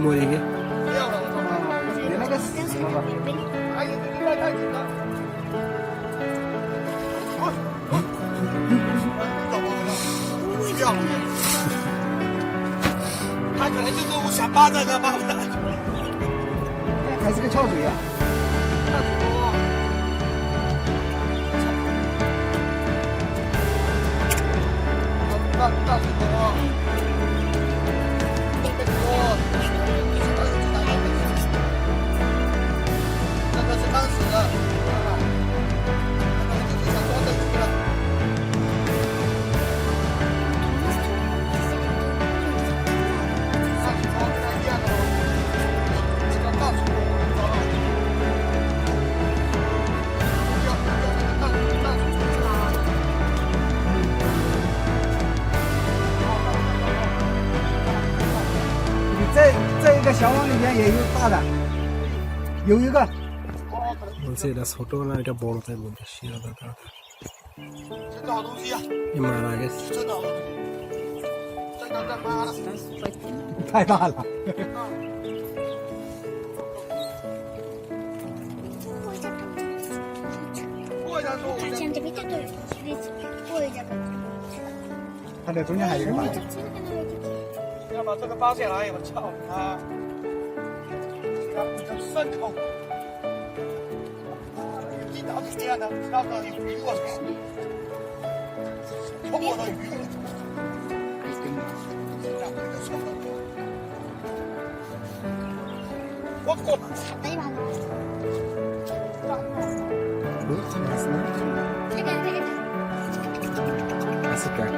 摸一个。别那个死了。哎呀，你太紧了。他可能就是我想巴掌的巴掌。还是个翘嘴啊。大水沟，东北沟，那个是当时的，那个就是想装的鱼了。大水沟看见了，这个大水沟找到。要那个大水沟。这一个小网里面也有大的，有一个。বলছে এটা ছোট না এটা বড় তাই বলতেছি আলাদা আলাদা। 这个好东西啊！ এ মারা গেছে। 真的好东西，这个干嘛了？太大了。它这中间还有一个把子。要把这个扒下来，我操啊！要比较顺口。地道是这样的，那个有鱼我操，从我的鱼。我过。Asik kan?